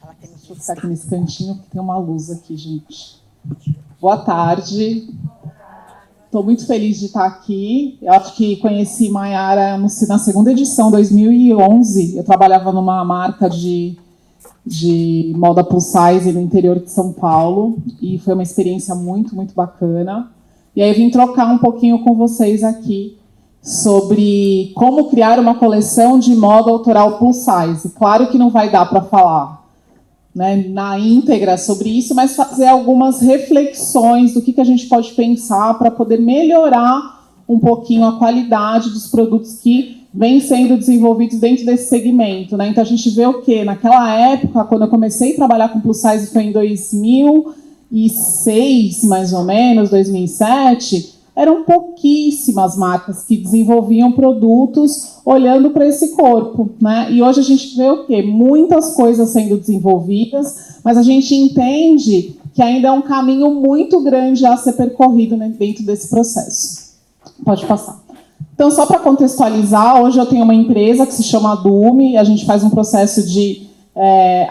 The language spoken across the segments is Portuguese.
Deixa eu ficar aqui nesse cantinho, porque tem uma luz aqui, gente. Boa tarde. Estou muito feliz de estar aqui. Eu acho que conheci Maiara na segunda edição, 2011. Eu trabalhava numa marca de moda plus size no interior de São Paulo. E foi uma experiência muito, muito bacana. E aí eu vim trocar um pouquinho com vocês aqui sobre como criar uma coleção de moda autoral plus size. Claro que não vai dar para falar, né, na íntegra sobre isso, mas fazer algumas reflexões do que a gente pode pensar para poder melhorar um pouquinho a qualidade dos produtos que vêm sendo desenvolvidos dentro desse segmento, né? Então a gente vê o quê? Naquela época, quando eu comecei a trabalhar com plus size, foi em 2006, mais ou menos, 2007, eram pouquíssimas marcas que desenvolviam produtos olhando para esse corpo, né? E hoje a gente vê o quê? Muitas coisas sendo desenvolvidas, mas a gente entende que ainda é um caminho muito grande a ser percorrido, né, dentro desse processo. Pode passar. Então, só para contextualizar, hoje eu tenho uma empresa que se chama Dume, a gente faz um processo de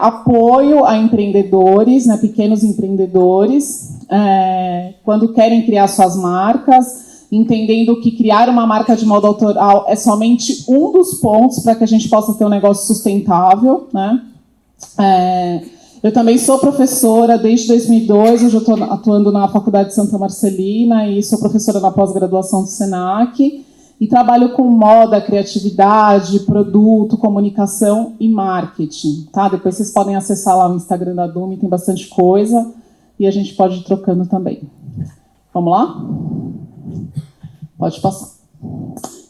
apoio a empreendedores, né, pequenos empreendedores, quando querem criar suas marcas, entendendo que criar uma marca de moda autoral é somente um dos pontos para que a gente possa ter um negócio sustentável, né? Eu também sou professora desde 2002, hoje eu estou atuando na Faculdade de Santa Marcelina e sou professora na pós-graduação do SENAC e trabalho com moda, criatividade, produto, comunicação e marketing, tá? Depois vocês podem acessar lá o Instagram da Dume, tem bastante coisa e a gente pode ir trocando também. Vamos lá? Pode passar.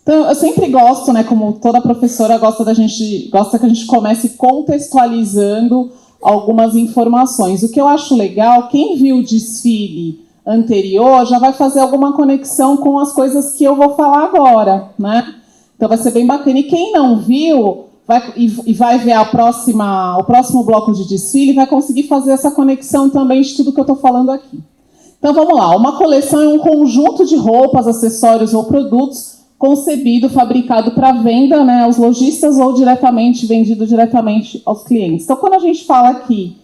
Então, eu sempre gosto, né, como toda professora gosta que a gente comece contextualizando algumas informações. O que eu acho legal, quem viu o desfile anterior já vai fazer alguma conexão com as coisas que eu vou falar agora, né? Então vai ser bem bacana. E quem não viu vai ver o próximo bloco de desfile vai conseguir fazer essa conexão também de tudo que eu estou falando aqui. Então vamos lá. Uma coleção é um conjunto de roupas, acessórios ou produtos concebido, fabricado para venda, né, aos lojistas ou vendido diretamente aos clientes. Então quando a gente fala aqui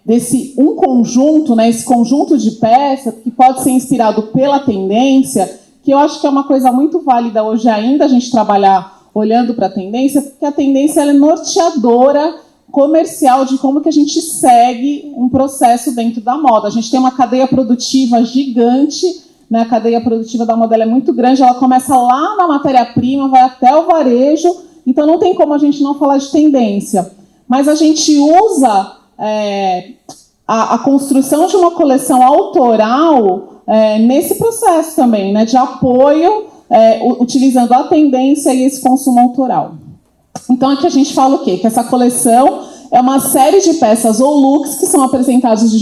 desse um conjunto, né, esse conjunto de peças que pode ser inspirado pela tendência, que eu acho que é uma coisa muito válida hoje ainda a gente trabalhar olhando para a tendência, porque a tendência ela é norteadora comercial de como que a gente segue um processo dentro da moda. A gente tem uma cadeia produtiva gigante, né, a cadeia produtiva da moda ela é muito grande, ela começa lá na matéria-prima, vai até o varejo, então não tem como a gente não falar de tendência. Mas a gente usa a construção de uma coleção autoral nesse processo também, né, de apoio, utilizando a tendência e esse consumo autoral. Então aqui a gente fala o quê? Que essa coleção é uma série de peças ou looks que são apresentados de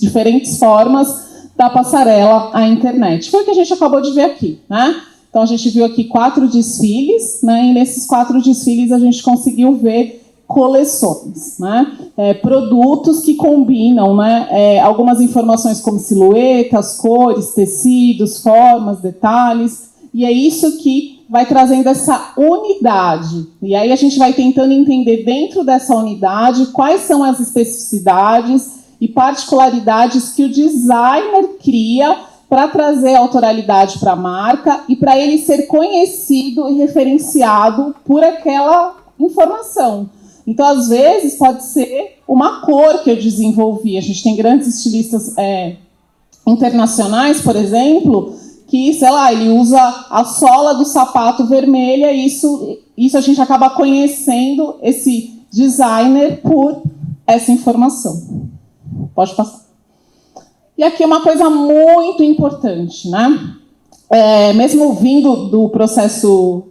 diferentes formas da passarela à internet. Foi o que a gente acabou de ver aqui, né? Então a gente viu aqui 4 desfiles, né? E nesses 4 desfiles a gente conseguiu ver coleções, né? Produtos que combinam, né? Algumas informações como silhuetas, cores, tecidos, formas, detalhes, e é isso que vai trazendo essa unidade. E aí a gente vai tentando entender dentro dessa unidade quais são as especificidades e particularidades que o designer cria para trazer autoralidade para a marca e para ele ser conhecido e referenciado por aquela informação. Então, às vezes, pode ser uma cor que eu desenvolvi. A gente tem grandes estilistas internacionais, por exemplo, que, sei lá, ele usa a sola do sapato vermelha e isso a gente acaba conhecendo esse designer por essa informação. Pode passar. E aqui é uma coisa muito importante, né? Mesmo vindo do processo...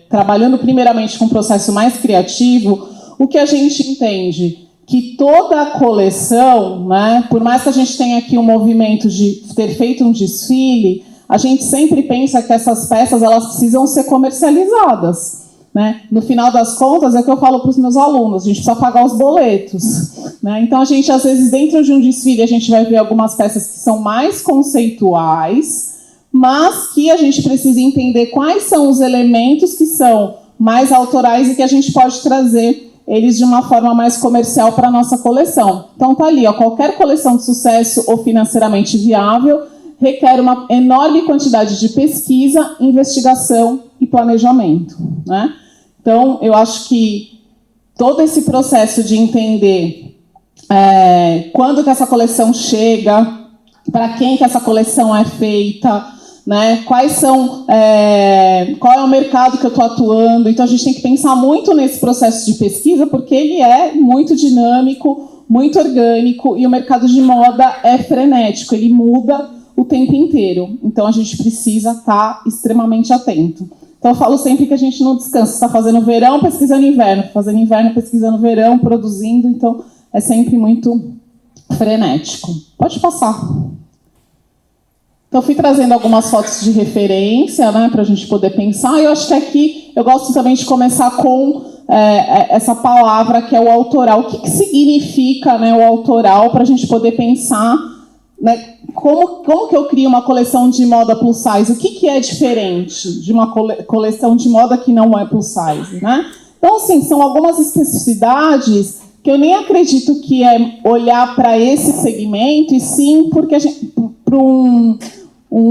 trabalhando primeiramente com um processo mais criativo, o que a gente entende? Que toda a coleção, né, por mais que a gente tenha aqui um movimento de ter feito um desfile, a gente sempre pensa que essas peças elas precisam ser comercializadas, né? No final das contas, é o que eu falo para os meus alunos, a gente precisa pagar os boletos, né? Então, a gente, às vezes, dentro de um desfile, a gente vai ver algumas peças que são mais conceituais, mas que a gente precisa entender quais são os elementos que são mais autorais e que a gente pode trazer eles de uma forma mais comercial para a nossa coleção. Então tá ali, ó, qualquer coleção de sucesso ou financeiramente viável requer uma enorme quantidade de pesquisa, investigação e planejamento, né? Então, eu acho que todo esse processo de entender quando que essa coleção chega, para quem que essa coleção é feita, né? Qual é o mercado que eu estou atuando. Então, a gente tem que pensar muito nesse processo de pesquisa, porque ele é muito dinâmico, muito orgânico, e o mercado de moda é frenético, ele muda o tempo inteiro. Então, a gente precisa estar extremamente atento. Então, eu falo sempre que a gente não descansa. Está fazendo verão, pesquisando inverno. Fazendo inverno, pesquisando verão, produzindo. Então, é sempre muito frenético. Pode passar. Então, fui trazendo algumas fotos de referência, né, para a gente poder pensar. E eu acho que aqui eu gosto também de começar com essa palavra que é o autoral. O que significa, né, o autoral, para a gente poder pensar, né, como que eu crio uma coleção de moda plus size? O que é diferente de uma coleção de moda que não é plus size, né? Então, assim, são algumas especificidades que eu nem acredito que é olhar para esse segmento, e sim porque a gente, para um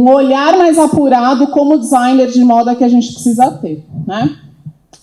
olhar mais apurado como designer de moda que a gente precisa ter, né?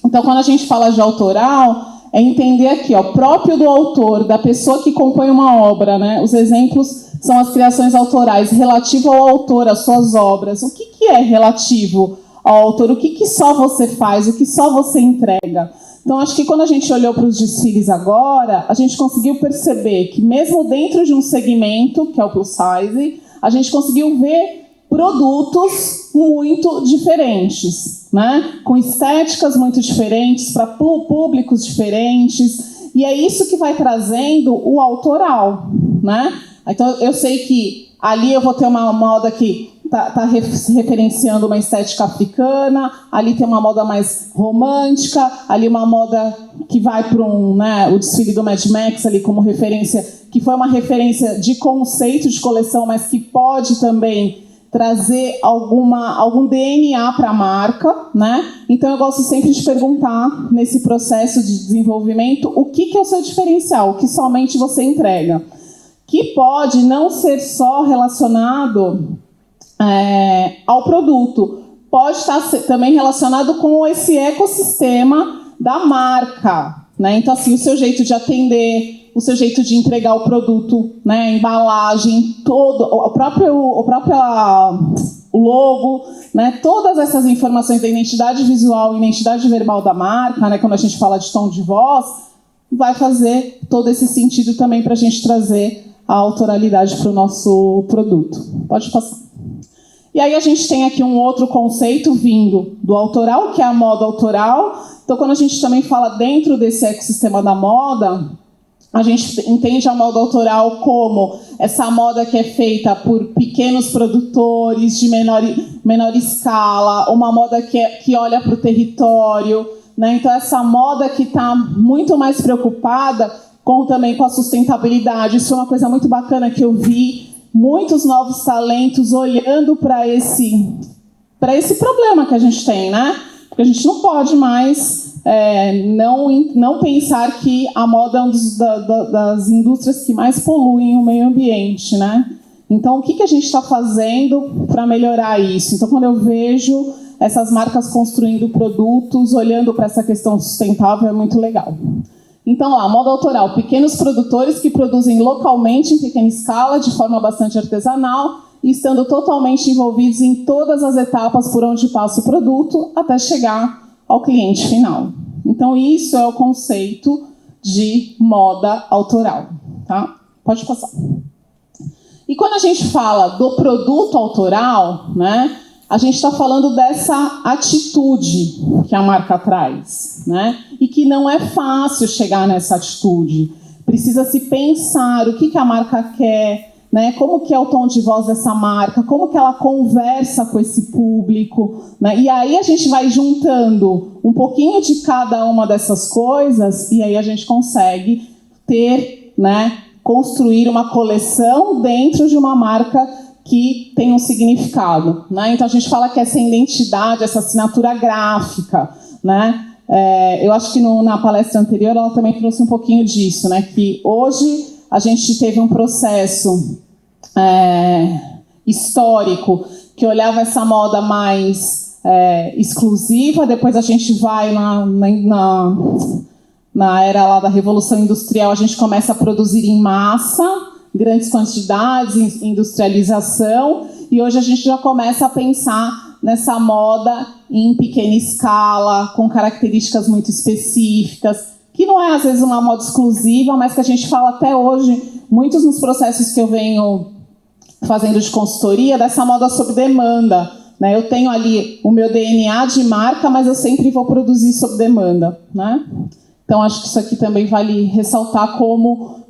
Então, quando a gente fala de autoral, é entender aqui, ó, próprio do autor, da pessoa que compõe uma obra, né? Os exemplos são as criações autorais, relativo ao autor, às suas obras. O que é relativo ao autor? O que só você faz? O que só você entrega? Então, acho que quando a gente olhou para os desfiles agora, a gente conseguiu perceber que mesmo dentro de um segmento, que é o plus size, a gente conseguiu ver produtos muito diferentes, né? Com estéticas muito diferentes, para públicos diferentes, e é isso que vai trazendo o autoral, né? Então, eu sei que ali eu vou ter uma moda que está referenciando uma estética africana, ali tem uma moda mais romântica, ali uma moda que vai para o desfile do Mad Max ali como referência, que foi uma referência de conceito de coleção, mas que pode também trazer algum DNA para a marca, né? Então, eu gosto sempre de perguntar, nesse processo de desenvolvimento, o que é o seu diferencial, o que somente você entrega. Que pode não ser só relacionado ao produto, pode estar também relacionado com esse ecossistema da marca, né? Então, assim, o seu jeito de atender, o seu jeito de entregar o produto, né? A embalagem, todo, o logo, né? Todas essas informações da identidade visual e identidade verbal da marca, né? Quando a gente fala de tom de voz, vai fazer todo esse sentido também para a gente trazer a autoralidade para o nosso produto. Pode passar. E aí a gente tem aqui um outro conceito vindo do autoral, que é a moda autoral. Então, quando a gente também fala dentro desse ecossistema da moda, a gente entende a moda autoral como essa moda que é feita por pequenos produtores de menor escala, uma moda que olha para o território, né? Então, essa moda que está muito mais preocupada também com a sustentabilidade. Isso é uma coisa muito bacana que eu vi muitos novos talentos olhando para esse problema que a gente tem, né? Porque a gente não pode mais não pensar que a moda é uma das indústrias que mais poluem o meio ambiente, né? Então, o que a gente está fazendo para melhorar isso? Então, quando eu vejo essas marcas construindo produtos, olhando para essa questão sustentável, é muito legal. Então, lá, moda autoral, pequenos produtores que produzem localmente em pequena escala, de forma bastante artesanal, e estando totalmente envolvidos em todas as etapas por onde passa o produto, até chegar ao cliente final. Então, isso é o conceito de moda autoral, tá? Pode passar. E quando a gente fala do produto autoral, né, a gente está falando dessa atitude que a marca traz, né? E que não é fácil chegar nessa atitude. Precisa se pensar o que a marca quer, né? Como que é o tom de voz dessa marca, como que ela conversa com esse público, né? E aí a gente vai juntando um pouquinho de cada uma dessas coisas e aí a gente consegue ter, né, construir uma coleção dentro de uma marca que tem um significado, né? Então a gente fala que essa identidade, essa assinatura gráfica, né? Eu acho que na palestra anterior ela também trouxe um pouquinho disso, né? Que hoje a gente teve um processo histórico que olhava essa moda mais exclusiva, depois a gente vai na era lá da Revolução Industrial, a gente começa a produzir em massa, grandes quantidades, industrialização, e hoje a gente já começa a pensar nessa moda em pequena escala, com características muito específicas, que não é às vezes uma moda exclusiva, mas que a gente fala até hoje, muitos nos processos que eu venho fazendo de consultoria, dessa moda sob demanda, né? Eu tenho ali o meu DNA de marca, mas eu sempre vou produzir sob demanda, né? Então, acho que isso aqui também vale ressaltar como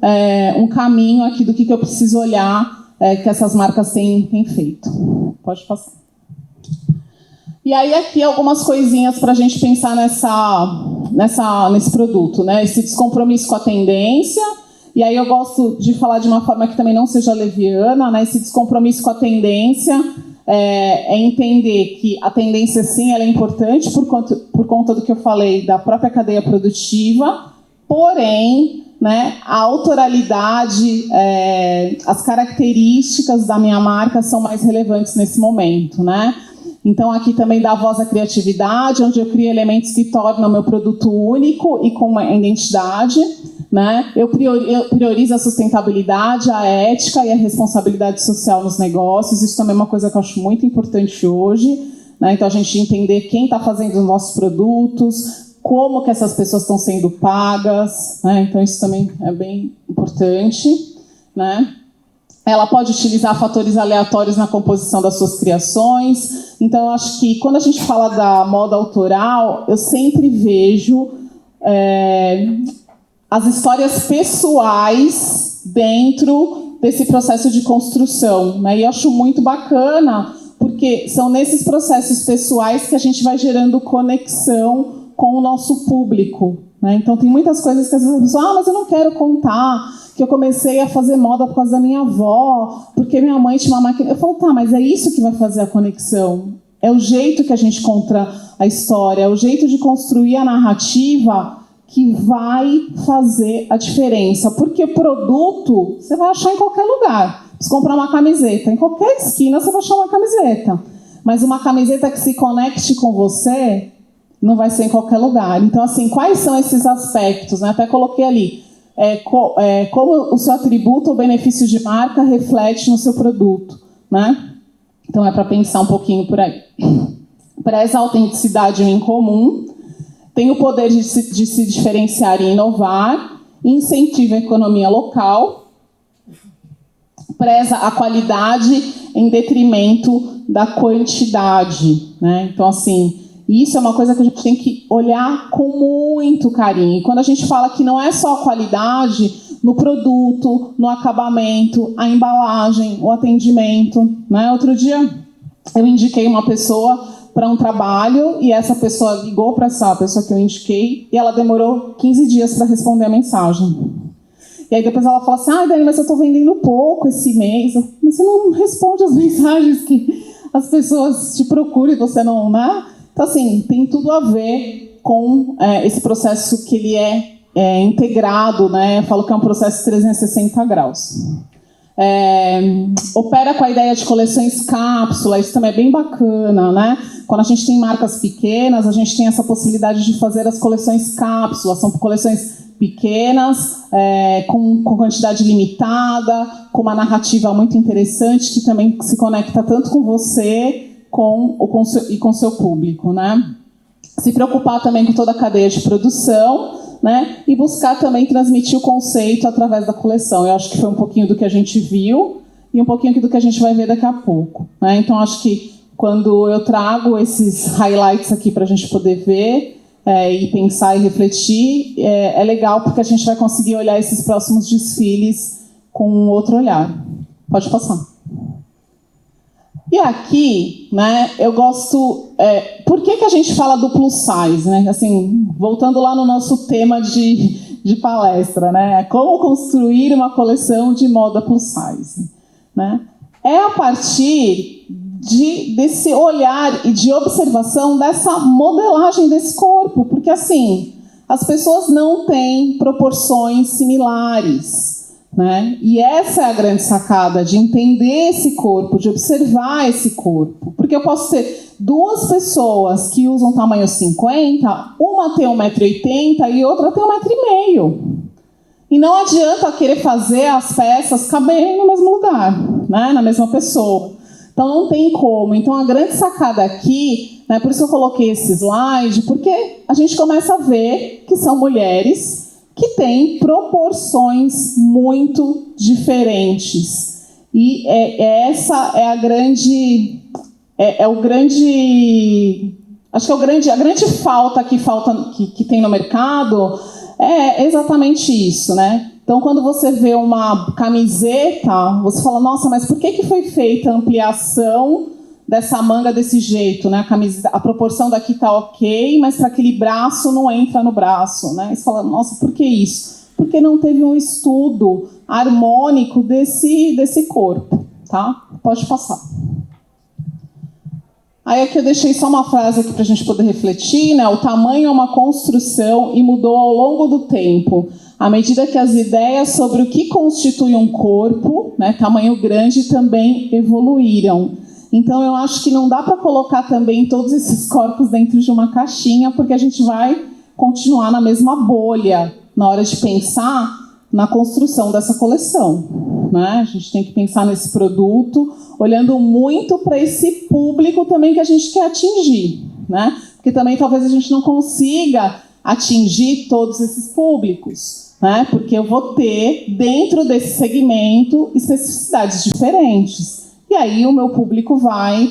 um caminho aqui do que eu preciso olhar que essas marcas têm feito. Pode passar. E aí, aqui, algumas coisinhas para a gente pensar nesse produto, né? Esse descompromisso com a tendência. E aí, eu gosto de falar de uma forma que também não seja leviana, né? Esse descompromisso com a tendência é entender que a tendência, sim, ela é importante por conta do que eu falei da própria cadeia produtiva, porém, né, a autoralidade, as características da minha marca são mais relevantes nesse momento, né? Então, aqui também dá voz à criatividade, onde eu crio elementos que tornam o meu produto único e com uma identidade, né? Eu priorizo a sustentabilidade, a ética e a responsabilidade social nos negócios. Isso também é uma coisa que eu acho muito importante hoje, né? Então, a gente entender quem está fazendo os nossos produtos, como que essas pessoas estão sendo pagas, né? Então, isso também é bem importante, né? Ela pode utilizar fatores aleatórios na composição das suas criações. Então, eu acho que quando a gente fala da moda autoral, eu sempre vejo as histórias pessoais dentro desse processo de construção, né? E eu acho muito bacana, porque são nesses processos pessoais que a gente vai gerando conexão com o nosso público, né? Então, tem muitas coisas que as pessoas falam, mas eu não quero contar que eu comecei a fazer moda por causa da minha avó, porque minha mãe tinha uma máquina. Eu falo, tá, mas é isso que vai fazer a conexão. É o jeito que a gente conta a história, é o jeito de construir a narrativa que vai fazer a diferença. Porque produto você vai achar em qualquer lugar. Se comprar uma camiseta, em qualquer esquina você vai achar uma camiseta. Mas uma camiseta que se conecte com você não vai ser em qualquer lugar. Então, assim, quais são esses aspectos, né? Até coloquei ali. Como o seu atributo ou benefício de marca reflete no seu produto, né? Então, é para pensar um pouquinho por aí. Preza a autenticidade e o incomum, tem o poder de se diferenciar e inovar, incentiva a economia local, preza a qualidade em detrimento da quantidade, né? Então, assim, isso é uma coisa que a gente tem que olhar com muito carinho. E quando a gente fala que não é só a qualidade no produto, no acabamento, a embalagem, o atendimento, né? Outro dia eu indiquei uma pessoa para um trabalho e essa pessoa ligou para essa pessoa que eu indiquei e ela demorou 15 dias para responder a mensagem. E aí depois ela falou assim, Dani, mas eu estou vendendo pouco esse mês. Mas você não responde as mensagens que as pessoas te procuram e você não, né? Então, assim, tem tudo a ver com esse processo que ele é integrado, né? Eu falo que é um processo 360 graus. Opera com a ideia de coleções cápsula, isso também é bem bacana, né? Quando a gente tem marcas pequenas, a gente tem essa possibilidade de fazer as coleções cápsula, são coleções pequenas, com quantidade limitada, com uma narrativa muito interessante, que também se conecta tanto com você e com seu público, né? Se preocupar também com toda a cadeia de produção, né? E buscar também transmitir o conceito através da coleção. Eu acho que foi um pouquinho do que a gente viu e um pouquinho do que a gente vai ver daqui a pouco, né? Então, acho que quando eu trago esses highlights aqui para a gente poder ver e pensar e refletir, é legal porque a gente vai conseguir olhar esses próximos desfiles com um outro olhar. Pode passar. E aqui, né, eu gosto... por que a gente fala do plus size? Né? Assim, voltando lá no nosso tema de palestra, né? Como construir uma coleção de moda plus size. Né? É a partir desse olhar e de observação dessa modelagem desse corpo, porque assim, as pessoas não têm proporções similares, né? E essa é a grande sacada, de entender esse corpo, de observar esse corpo, porque eu posso ter duas pessoas que usam tamanho 50, uma tem 1,80 m e outra tem 1,5 m. E não adianta querer fazer as peças caberem no mesmo lugar, né? Na mesma pessoa. Então não tem como. Então a grande sacada aqui, né, por isso que eu coloquei esse slide, porque a gente começa a ver que são mulheres que têm proporções muito diferentes. E essa é a grande... acho que a grande falta que tem no mercado é exatamente isso, né? Então, quando você vê uma camiseta, você fala, nossa, mas por que foi feita a ampliação dessa manga desse jeito, né? A proporção daqui tá ok, mas para aquele braço não entra no braço, né? E você fala, nossa, por que isso? Porque não teve um estudo harmônico desse corpo, tá? Pode passar. Aí aqui eu deixei só uma frase aqui para a gente poder refletir, né? O tamanho é uma construção e mudou ao longo do tempo, à medida que as ideias sobre o que constitui um corpo, né, tamanho grande, também evoluíram. Então eu acho que não dá para colocar também todos esses corpos dentro de uma caixinha, porque a gente vai continuar na mesma bolha na hora de pensar na construção dessa coleção, né? A gente tem que pensar nesse produto, olhando muito para esse público também que a gente quer atingir, né? Porque também talvez a gente não consiga atingir todos esses públicos, né? Porque eu vou ter, dentro desse segmento, especificidades diferentes. E aí o meu público vai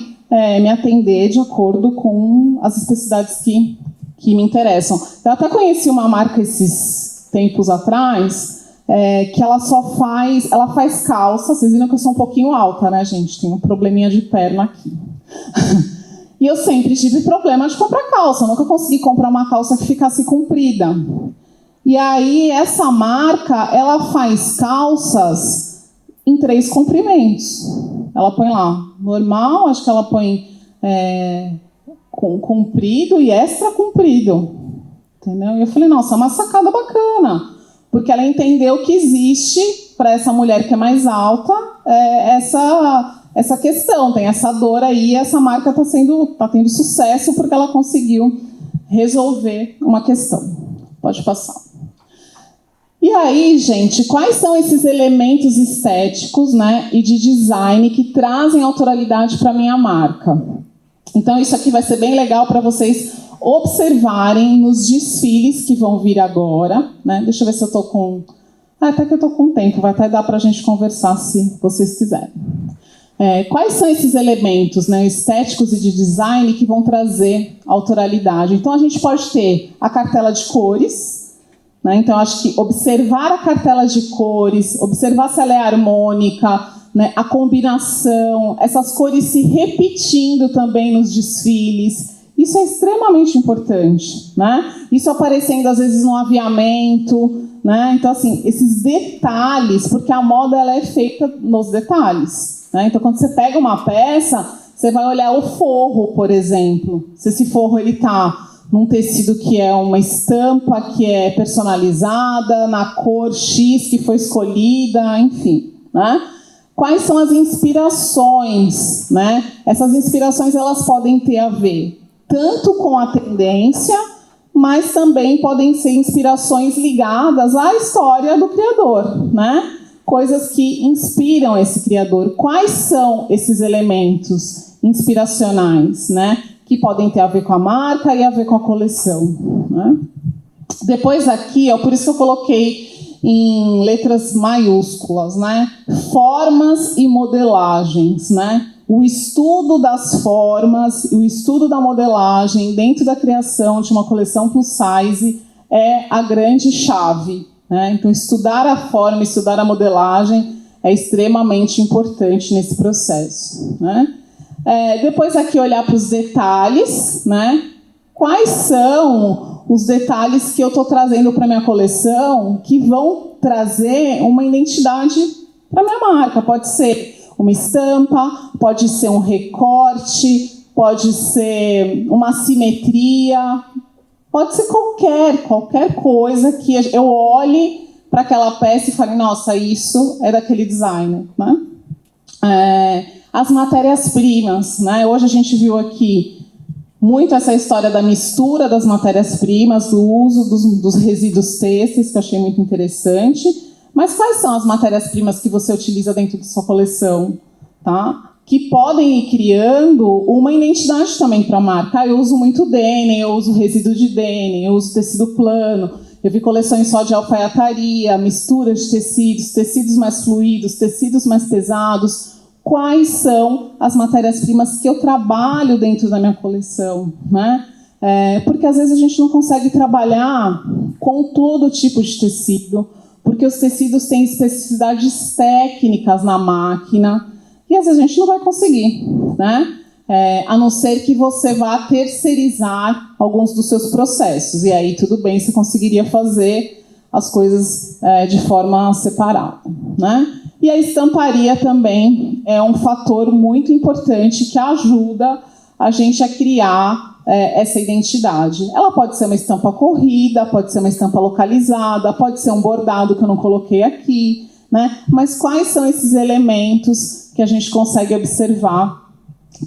me atender de acordo com as especificidades que me interessam. Eu até conheci uma marca esses tempos atrás, que ela faz calça. Vocês viram que eu sou um pouquinho alta, né, gente? Tem um probleminha de perna aqui. E eu sempre tive problema de comprar calça. Eu nunca consegui comprar uma calça que ficasse comprida. E aí, essa marca, ela faz calças em 3 comprimentos. Ela põe lá normal, acho que ela põe com comprido e extra comprido. Entendeu? E eu falei, nossa, é uma sacada bacana. Porque ela entendeu que existe, para essa mulher que é mais alta, essa questão, tem essa dor aí, e essa marca tá tendo sucesso porque ela conseguiu resolver uma questão. Pode passar. E aí, gente, quais são esses elementos estéticos, né, e de design que trazem autoralidade para a minha marca? Então, isso aqui vai ser bem legal para vocês observarem nos desfiles que vão vir agora, né? Deixa eu ver se eu estou com... até que eu estou com tempo, vai até dar para a gente conversar se vocês quiserem. Quais são esses elementos, né, estéticos e de design que vão trazer autoralidade? Então, a gente pode ter a cartela de cores, né? Então, acho que observar a cartela de cores, observar se ela é harmônica, né, a combinação, essas cores se repetindo também nos desfiles, isso é extremamente importante, né? Isso aparecendo às vezes no aviamento, né? Então, assim, esses detalhes, porque a moda ela é feita nos detalhes, né? Então, quando você pega uma peça, você vai olhar o forro, por exemplo. Se esse forro ele tá num tecido que é uma estampa, que é personalizada, na cor X que foi escolhida, enfim, né? Quais são as inspirações, né? Essas inspirações elas podem ter a ver tanto com a tendência, mas também podem ser inspirações ligadas à história do criador, né? Coisas que inspiram esse criador. Quais são esses elementos inspiracionais, né? Que podem ter a ver com a marca e a ver com a coleção, né? Depois aqui, por isso que eu coloquei em letras maiúsculas, né? Formas e modelagens, né? O estudo das formas, o estudo da modelagem dentro da criação de uma coleção plus size é a grande chave, né? Então, estudar a forma, estudar a modelagem é extremamente importante nesse processo, né? Depois aqui olhar para os detalhes, né? Quais são os detalhes que eu estou trazendo para a minha coleção que vão trazer uma identidade para a minha marca? Pode ser uma estampa, pode ser um recorte, pode ser uma simetria, pode ser qualquer coisa que eu olhe para aquela peça e fale, nossa, isso é daquele designer, né? As matérias-primas, né? Hoje a gente viu aqui muito essa história da mistura das matérias-primas, do uso dos resíduos têxteis, que eu achei muito interessante. Mas quais são as matérias-primas que você utiliza dentro da sua coleção? Tá? Que podem ir criando uma identidade também para a marca. Eu uso muito denim, eu uso resíduo de denim, eu uso tecido plano. Eu vi coleções só de alfaiataria, mistura de tecidos, tecidos mais fluidos, tecidos mais pesados. Quais são as matérias-primas que eu trabalho dentro da minha coleção, né? Porque às vezes a gente não consegue trabalhar com todo tipo de tecido, porque os tecidos têm especificidades técnicas na máquina, e às vezes a gente não vai conseguir, né? A não ser que você vá terceirizar alguns dos seus processos, e aí tudo bem, você conseguiria fazer as coisas de forma separada, né? E a estamparia também é um fator muito importante que ajuda a gente a criar essa identidade. Ela pode ser uma estampa corrida, pode ser uma estampa localizada, pode ser um bordado que eu não coloquei aqui, né? Mas quais são esses elementos que a gente consegue observar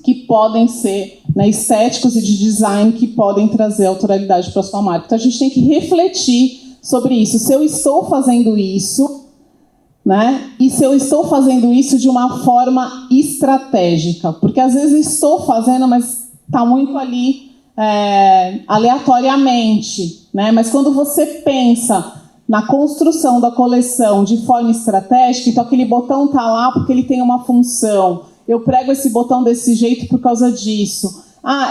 que podem ser, né, estéticos e de design que podem trazer autoralidade para a sua marca? Então a gente tem que refletir sobre isso. Se eu estou fazendo isso, né? E se eu estou fazendo isso de uma forma estratégica, porque às vezes eu estou fazendo, mas está muito ali aleatoriamente, né? Mas quando você pensa na construção da coleção de forma estratégica, então aquele botão está lá porque ele tem uma função. Eu prego esse botão desse jeito por causa disso.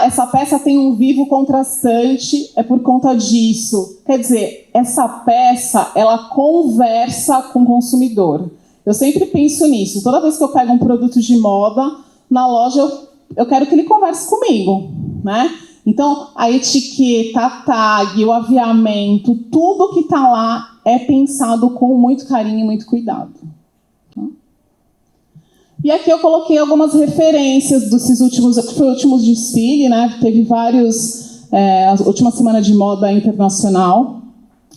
Essa peça tem um vivo contrastante, é por conta disso. Quer dizer, essa peça, ela conversa com o consumidor. Eu sempre penso nisso. Toda vez que eu pego um produto de moda, na loja, eu quero que ele converse comigo, né? Então, a etiqueta, a tag, o aviamento, tudo que está lá é pensado com muito carinho e muito cuidado. E aqui eu coloquei algumas referências desses últimos, foi o último desfile, né? Teve vários, a última semana de moda internacional,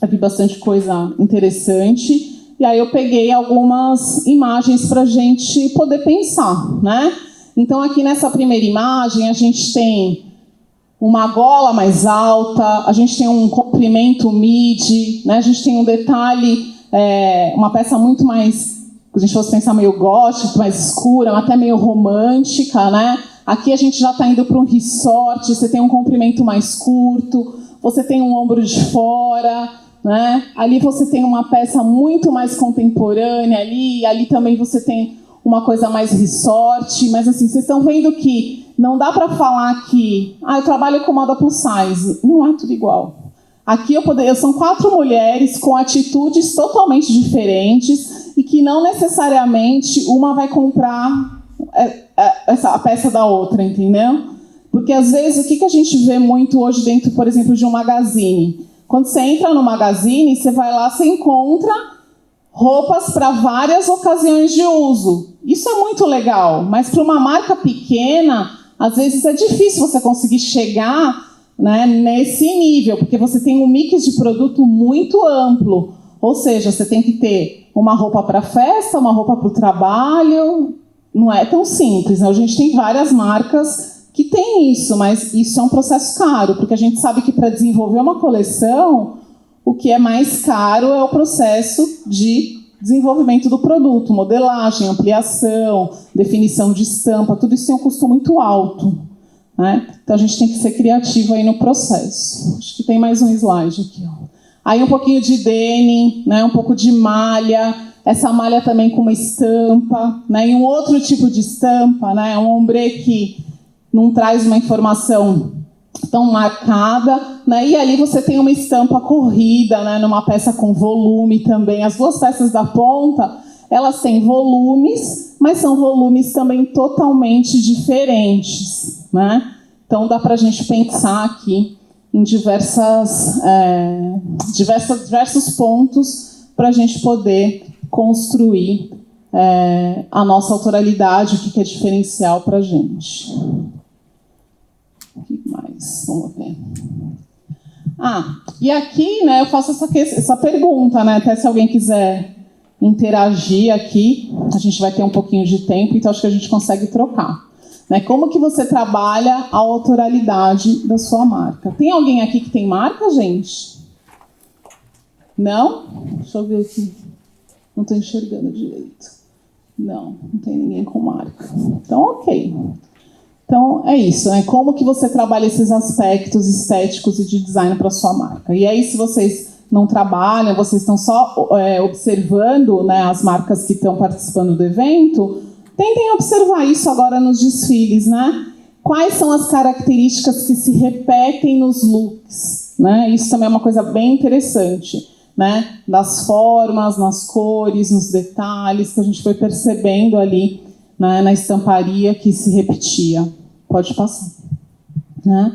eu vi bastante coisa interessante, e aí eu peguei algumas imagens para a gente poder pensar, né? Então aqui nessa primeira imagem a gente tem uma gola mais alta, a gente tem um comprimento midi, né? A gente tem um detalhe, uma peça muito mais, se a gente fosse pensar meio gótico, mais escura, até meio romântica, né? Aqui a gente já está indo para um resort, você tem um comprimento mais curto, você tem um ombro de fora, né? Ali você tem uma peça muito mais contemporânea ali também você tem uma coisa mais resort, mas assim, vocês estão vendo que não dá para falar que eu trabalho com moda plus size. Não é tudo igual. Aqui são 4 mulheres com atitudes totalmente diferentes e que não necessariamente uma vai comprar a peça da outra, entendeu? Porque às vezes o que a gente vê muito hoje dentro, por exemplo, de um magazine? Quando você entra no magazine, você vai lá, você encontra roupas para várias ocasiões de uso. Isso é muito legal, mas para uma marca pequena, às vezes é difícil você conseguir chegar, né, nesse nível, porque você tem um mix de produto muito amplo. Ou seja, você tem que ter uma roupa para festa, uma roupa para o trabalho. Não é tão simples, né? A gente tem várias marcas que têm isso, mas isso é um processo caro, porque a gente sabe que para desenvolver uma coleção, o que é mais caro é o processo de desenvolvimento do produto, modelagem, ampliação, definição de estampa, tudo isso tem um custo muito alto, né? Então a gente tem que ser criativo aí no processo. Acho que tem mais um slide aqui, ó. Aí um pouquinho de denim, né? Um pouco de malha, essa malha também com uma estampa, né? E um outro tipo de estampa, né? Um ombré que não traz uma informação tão marcada, né? E ali você tem uma estampa corrida, né? Numa peça com volume também. As duas peças da ponta, elas têm volumes, mas são volumes também totalmente diferentes, né? Então dá para a gente pensar aqui em diversos pontos para a gente poder construir a nossa autoralidade, o que é diferencial para a gente. O que mais? Vamos ver. E aqui, né, eu faço essa pergunta, né, até se alguém quiser interagir aqui, a gente vai ter um pouquinho de tempo, então acho que a gente consegue trocar. Né? Como que você trabalha a autoralidade da sua marca? Tem alguém aqui que tem marca, gente? Não? Deixa eu ver aqui. Não estou enxergando direito. Não tem ninguém com marca. Então, ok. Então, é isso, né? Como que você trabalha esses aspectos estéticos e de design para a sua marca? E aí, se vocês não trabalham, vocês estão só observando, né, as marcas que estão participando do evento, tentem observar isso agora nos desfiles, né? Quais são as características que se repetem nos looks, né? Isso também é uma coisa bem interessante, né? Das formas, nas cores, nos detalhes que a gente foi percebendo ali, né, na estamparia que se repetia. Pode passar. Né?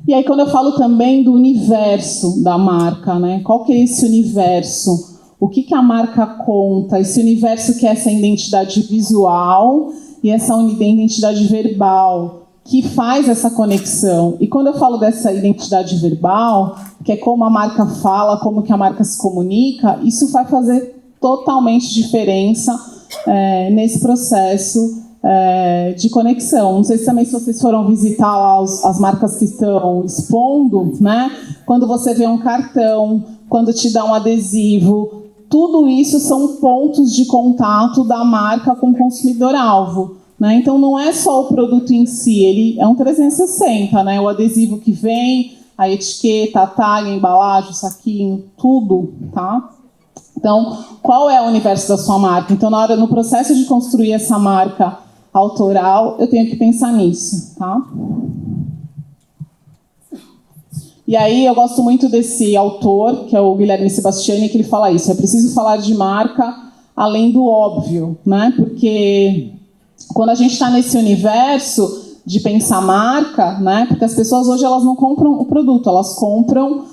E aí, quando eu falo também do universo da marca, né? Qual que é esse universo? O que a marca conta? Esse universo que é essa identidade visual e essa identidade verbal, que faz essa conexão. E quando eu falo dessa identidade verbal, que é como a marca fala, como que a marca se comunica, isso vai fazer totalmente diferença nesse processo de conexão. Não sei se também se vocês foram visitar lá as marcas que estão expondo, né? Quando você vê um cartão, quando te dá um adesivo, tudo isso são pontos de contato da marca com o consumidor-alvo. Né? Então, não é só o produto em si, ele é um 360, né? O adesivo que vem, a etiqueta, a tag, a embalagem, o saquinho, tudo, tá? Então, qual é o universo da sua marca? Então, no processo de construir essa marca autoral, eu tenho que pensar nisso, tá? E aí, eu gosto muito desse autor, que é o Guilherme Sebastiani, que ele fala isso. É preciso falar de marca além do óbvio, né? Porque quando a gente está nesse universo de pensar marca, né? Porque as pessoas hoje elas não compram o produto, elas compram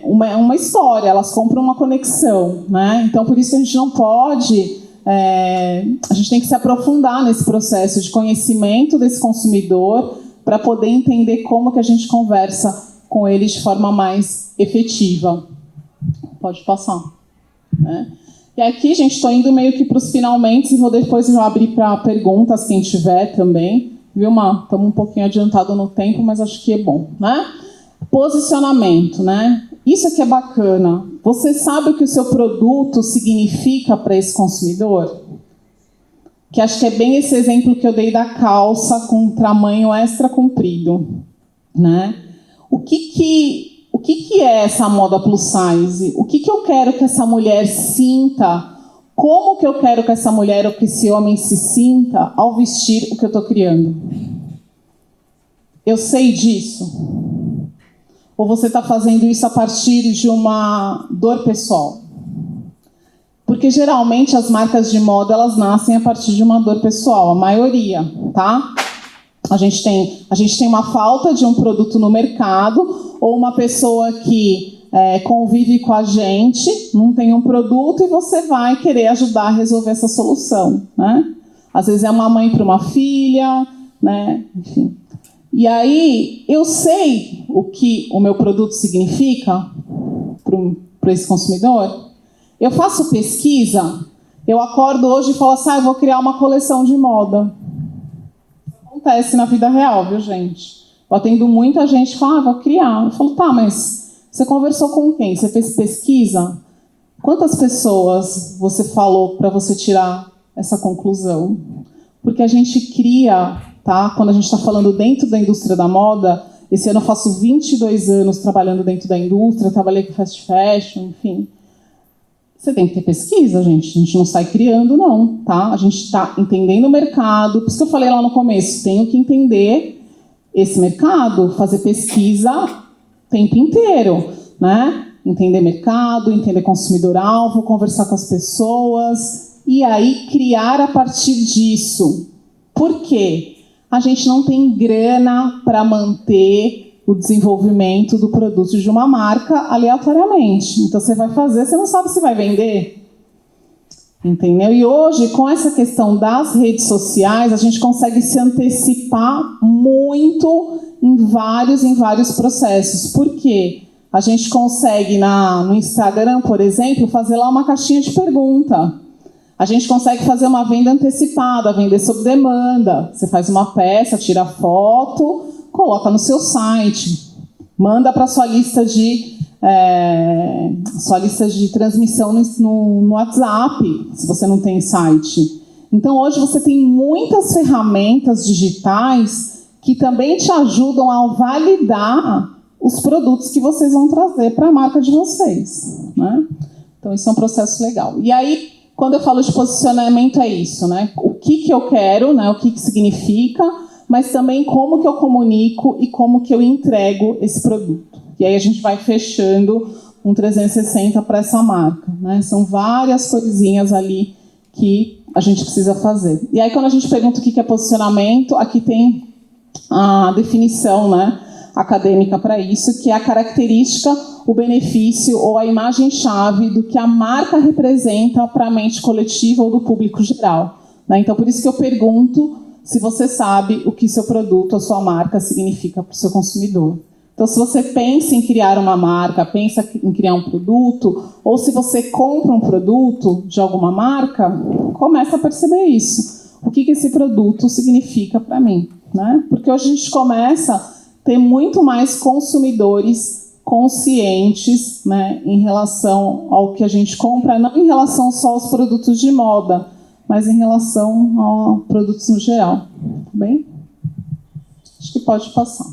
uma história, elas compram uma conexão, né? Então, por isso que a gente não pode... a gente tem que se aprofundar nesse processo de conhecimento desse consumidor para poder entender como que a gente conversa com ele de forma mais efetiva. Pode passar. Né? E aqui, gente, estou indo meio que para os finalmente e vou depois já abrir para perguntas, quem tiver também. Viu, Má? Estamos um pouquinho adiantado no tempo, mas acho que é bom. Né? Posicionamento, né? Isso aqui é bacana. Você sabe o que o seu produto significa para esse consumidor? Que acho que é bem esse exemplo que eu dei da calça com tamanho extra comprido, né? O que é essa moda plus size? O que eu quero que essa mulher sinta? Como que eu quero que essa mulher ou que esse homem se sinta ao vestir o que eu estou criando? Eu sei disso? Ou você está fazendo isso a partir de uma dor pessoal? Porque, geralmente, as marcas de moda, elas nascem a partir de uma dor pessoal, a maioria, tá? A gente tem uma falta de um produto no mercado, ou uma pessoa que convive com a gente, não tem um produto, e você vai querer ajudar a resolver essa solução, né? Às vezes é uma mãe para uma filha, né? Enfim. E aí, eu sei o que o meu produto significa para esse consumidor. Eu faço pesquisa, eu acordo hoje e falo assim, eu vou criar uma coleção de moda. Acontece na vida real, viu, gente? Eu atendo muita gente que fala, vou criar. Eu falo, tá, mas você conversou com quem? Você fez pesquisa? Quantas pessoas você falou para você tirar essa conclusão? Porque a gente cria, tá? Quando a gente está falando dentro da indústria da moda, esse ano eu faço 22 anos trabalhando dentro da indústria, trabalhei com fast fashion, enfim. Você tem que ter pesquisa, gente. A gente não sai criando, não, tá? A gente está entendendo o mercado. Por isso que eu falei lá no começo, tenho que entender esse mercado, fazer pesquisa o tempo inteiro, né? Entender mercado, entender consumidor-alvo, conversar com as pessoas e aí criar a partir disso. Por quê? A gente não tem grana para manter o desenvolvimento do produto de uma marca aleatoriamente. Então, você vai fazer, você não sabe se vai vender. Entendeu? E hoje, com essa questão das redes sociais, a gente consegue se antecipar muito em vários processos. Por quê? A gente consegue, no Instagram, por exemplo, fazer lá uma caixinha de pergunta. A gente consegue fazer uma venda antecipada, vender sob demanda. Você faz uma peça, tira foto, coloca no seu site, manda para sua lista de transmissão no WhatsApp, se você não tem site. Então, hoje você tem muitas ferramentas digitais que também te ajudam a validar os produtos que vocês vão trazer para a marca de vocês, né? Então, isso é um processo legal. E aí, quando eu falo de posicionamento, é isso, né? O que eu quero, né? O que significa, mas também como que eu comunico e como que eu entrego esse produto. E aí a gente vai fechando um 360 para essa marca, né? São várias coisinhas ali que a gente precisa fazer. E aí, quando a gente pergunta o que é posicionamento, aqui tem a definição, né, acadêmica para isso, que é a característica, o benefício ou a imagem-chave do que a marca representa para a mente coletiva ou do público geral, né? Então, por isso que eu pergunto se você sabe o que seu produto ou sua marca significa para o seu consumidor. Então, se você pensa em criar uma marca, pensa em criar um produto, ou se você compra um produto de alguma marca, começa a perceber isso. O que esse produto significa para mim, né? Porque hoje a gente começa a ter muito mais consumidores conscientes, né, em relação ao que a gente compra, não em relação só aos produtos de moda, mas em relação a produtos no geral. Tá bem? Acho que pode passar.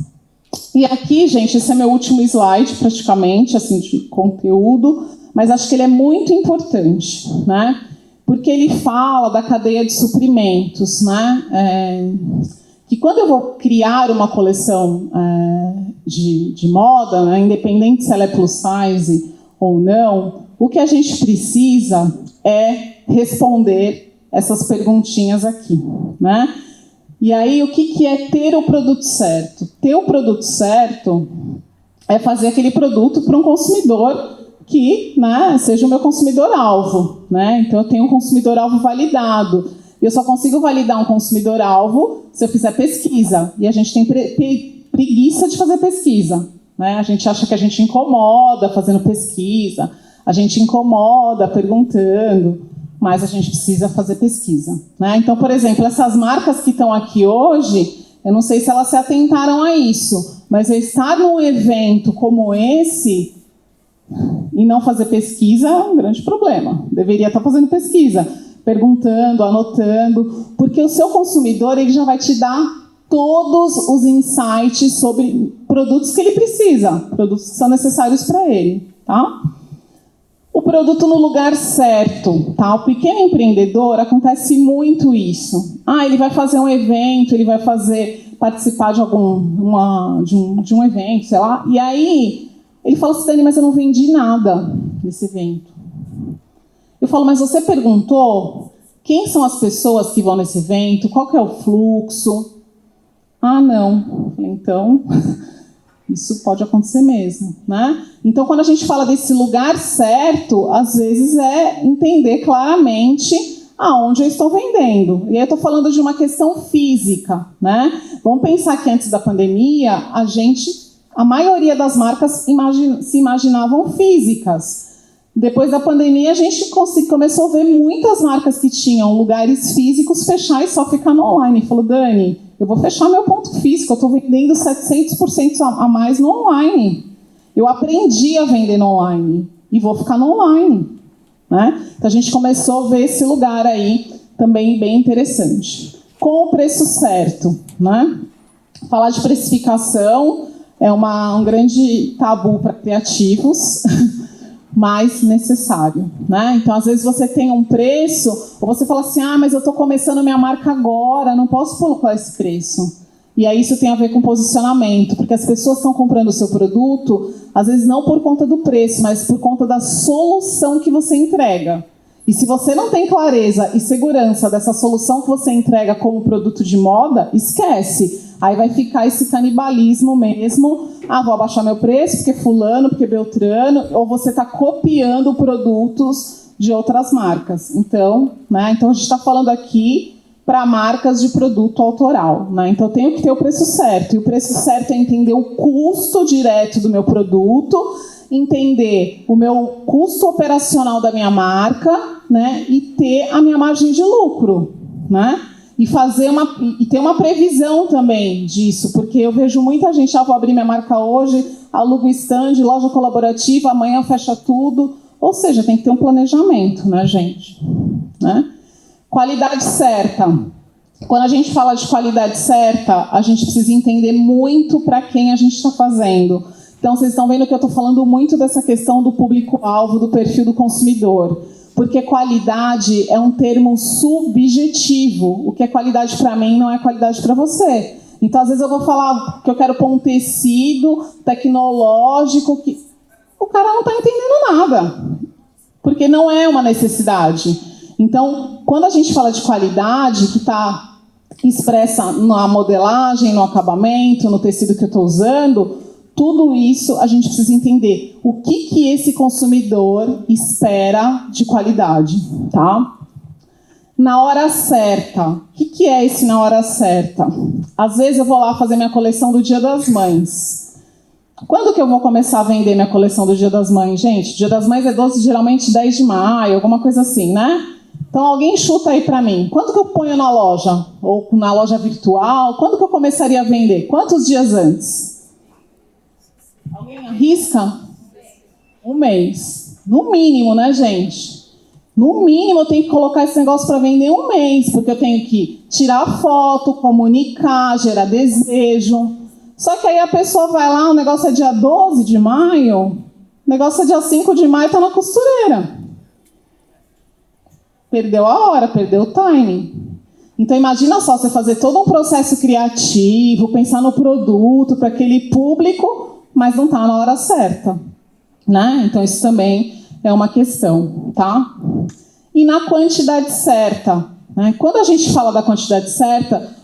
E aqui, gente, esse é meu último slide, praticamente, assim, de conteúdo, mas acho que ele é muito importante, né? Porque ele fala da cadeia de suprimentos, né? Que quando eu vou criar uma coleção de moda, né, independente se ela é plus size ou não, o que a gente precisa é responder essas perguntinhas aqui, né? E aí, o que é ter o produto certo? Ter o produto certo é fazer aquele produto para um consumidor que, né, seja o meu consumidor-alvo, né? Então, eu tenho um consumidor-alvo validado. E eu só consigo validar um consumidor-alvo se eu fizer pesquisa. E a gente tem preguiça de fazer pesquisa, né? A gente acha que a gente incomoda fazendo pesquisa, a gente incomoda perguntando, mas a gente precisa fazer pesquisa, né? Então, por exemplo, essas marcas que estão aqui hoje, eu não sei se elas se atentaram a isso, mas eu estar num evento como esse e não fazer pesquisa é um grande problema. Deveria estar fazendo pesquisa, perguntando, anotando, porque o seu consumidor ele já vai te dar todos os insights sobre produtos que ele precisa, produtos que são necessários para ele, tá? O produto no lugar certo, tá? O pequeno empreendedor, acontece muito isso. Ele vai fazer um evento, ele vai participar de de um evento, sei lá, e aí ele fala assim, Dani, mas eu não vendi nada nesse evento. Eu falo, mas você perguntou quem são as pessoas que vão nesse evento, qual que é o fluxo? Não. Eu falei, então, isso pode acontecer mesmo, né? Então, quando a gente fala desse lugar certo, às vezes é entender claramente aonde eu estou vendendo. E aí eu estou falando de uma questão física, né? Vamos pensar que antes da pandemia, a maioria das marcas se imaginavam físicas. Depois da pandemia, a gente começou a ver muitas marcas que tinham lugares físicos fechar e só ficar no online. Falou, Dani, eu vou fechar meu ponto físico, eu estou vendendo 700% a mais no online. Eu aprendi a vender no online e vou ficar no online, né? Então, a gente começou a ver esse lugar aí também bem interessante. Com o preço certo, né? Falar de precificação é um grande tabu para criativos, mais necessário, né? Então, às vezes você tem um preço, ou você fala assim, mas eu estou começando minha marca agora, não posso colocar esse preço. E aí isso tem a ver com posicionamento, porque as pessoas estão comprando o seu produto, às vezes não por conta do preço, mas por conta da solução que você entrega. E se você não tem clareza e segurança dessa solução que você entrega como produto de moda, esquece. Aí vai ficar esse canibalismo mesmo. Vou abaixar meu preço porque fulano, porque beltrano. Ou você está copiando produtos de outras marcas. Então, né, então a gente está falando aqui para marcas de produto autoral, né? Então eu tenho que ter o preço certo, e o preço certo é entender o custo direto do meu produto, entender o meu custo operacional da minha marca, né, e ter a minha margem de lucro, né? E ter uma previsão também disso, porque eu vejo muita gente, vou abrir minha marca hoje, alugo stand, loja colaborativa, amanhã fecha tudo. Ou seja, tem que ter um planejamento, né, gente? Né? Qualidade certa. Quando a gente fala de qualidade certa, a gente precisa entender muito para quem a gente está fazendo. Então, vocês estão vendo que eu estou falando muito dessa questão do público-alvo, do perfil do consumidor. Porque qualidade é um termo subjetivo. O que é qualidade para mim não é qualidade para você. Então, às vezes eu vou falar que eu quero pôr um tecido tecnológico, que o cara não está entendendo nada. Porque não é uma necessidade. Então, quando a gente fala de qualidade, que está expressa na modelagem, no acabamento, no tecido que eu estou usando, tudo isso a gente precisa entender o que esse consumidor espera de qualidade, tá? Na hora certa. O que é esse na hora certa? Às vezes eu vou lá fazer minha coleção do Dia das Mães. Quando que eu vou começar a vender minha coleção do Dia das Mães? Gente, Dia das Mães é geralmente 10 de maio, alguma coisa assim, né? Então alguém chuta aí pra mim. Quando que eu ponho na loja? Ou na loja virtual? Quando que eu começaria a vender? Quantos dias antes? Alguém arrisca? Um mês. No mínimo, né, gente? No mínimo eu tenho que colocar esse negócio para vender um mês, porque eu tenho que tirar foto, comunicar, gerar desejo. Só que aí a pessoa vai lá, o negócio é dia 12 de maio, o negócio é dia 5 de maio e está na costureira. Perdeu a hora, perdeu o timing. Então imagina só, você fazer todo um processo criativo, pensar no produto para aquele público, mas não está na hora certa, né? Então isso também é uma questão, tá? E na quantidade certa, né? Quando a gente fala da quantidade certa,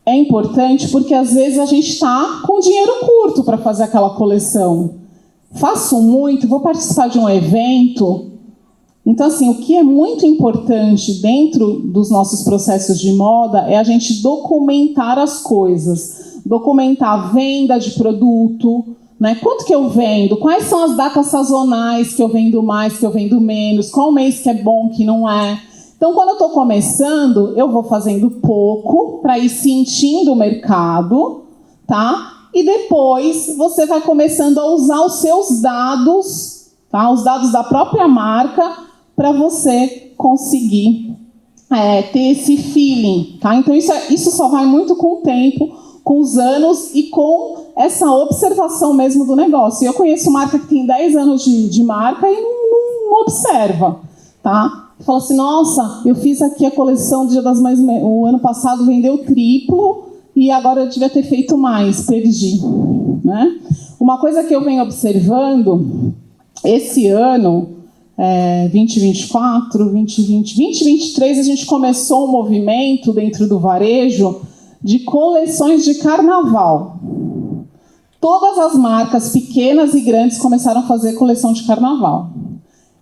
é importante porque às vezes a gente está com dinheiro curto para fazer aquela coleção. Faço muito, vou participar de um evento. Então, assim, o que é muito importante dentro dos nossos processos de moda é a gente documentar as coisas. Documentar a venda de produto, né? Quanto que eu vendo? Quais são as datas sazonais que eu vendo mais, que eu vendo menos? Qual mês que é bom, que não é? Então, quando eu estou começando, eu vou fazendo pouco para ir sentindo o mercado, tá? E depois você vai começando a usar os seus dados, tá? Os dados da própria marca, para você conseguir ter esse feeling, tá? Então, isso só vai muito com o tempo, com os anos e com essa observação mesmo do negócio. Eu conheço marca que tem 10 anos de marca e não observa, tá? Fala assim, nossa, eu fiz aqui a coleção do Dia das Mães, o ano passado vendeu triplo e agora eu devia ter feito mais, perdi, né? Uma coisa que eu venho observando, esse ano, 2024, 2020, 2023, a gente começou um movimento dentro do varejo de coleções de carnaval. Todas as marcas, pequenas e grandes, começaram a fazer coleção de carnaval.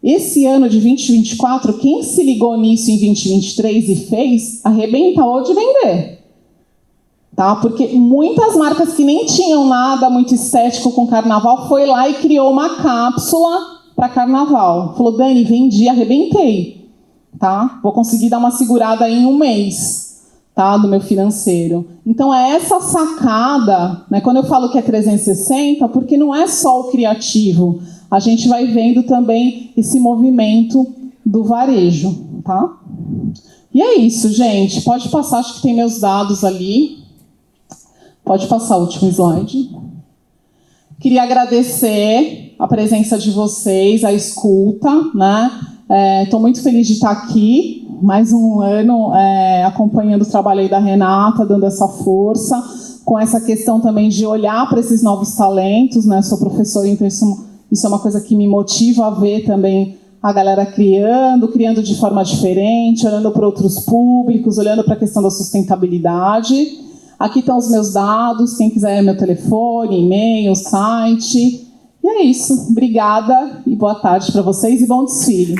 Esse ano de 2024, quem se ligou nisso em 2023 e fez, arrebentou de vender. Tá? Porque muitas marcas que nem tinham nada muito estético com carnaval foi lá e criou uma cápsula para carnaval. Falou, Dani, vendi, arrebentei. Tá? Vou conseguir dar uma segurada em um mês, tá? Do meu financeiro. Então, é essa sacada, né? Quando eu falo que é 360, porque não é só o criativo. A gente vai vendo também esse movimento do varejo, tá? E é isso, gente. Pode passar, acho que tem meus dados ali. Pode passar o último slide. Queria agradecer a presença de vocês, a escuta, né? Estou muito feliz de estar aqui, mais um ano acompanhando o trabalho aí da Renata, dando essa força, com essa questão também de olhar para esses novos talentos, né? Sou professora, então isso é uma coisa que me motiva a ver também a galera criando de forma diferente, olhando para outros públicos, olhando para a questão da sustentabilidade. Aqui estão os meus dados, quem quiser meu telefone, e-mail, site. E é isso. Obrigada e boa tarde para vocês e bom desfile.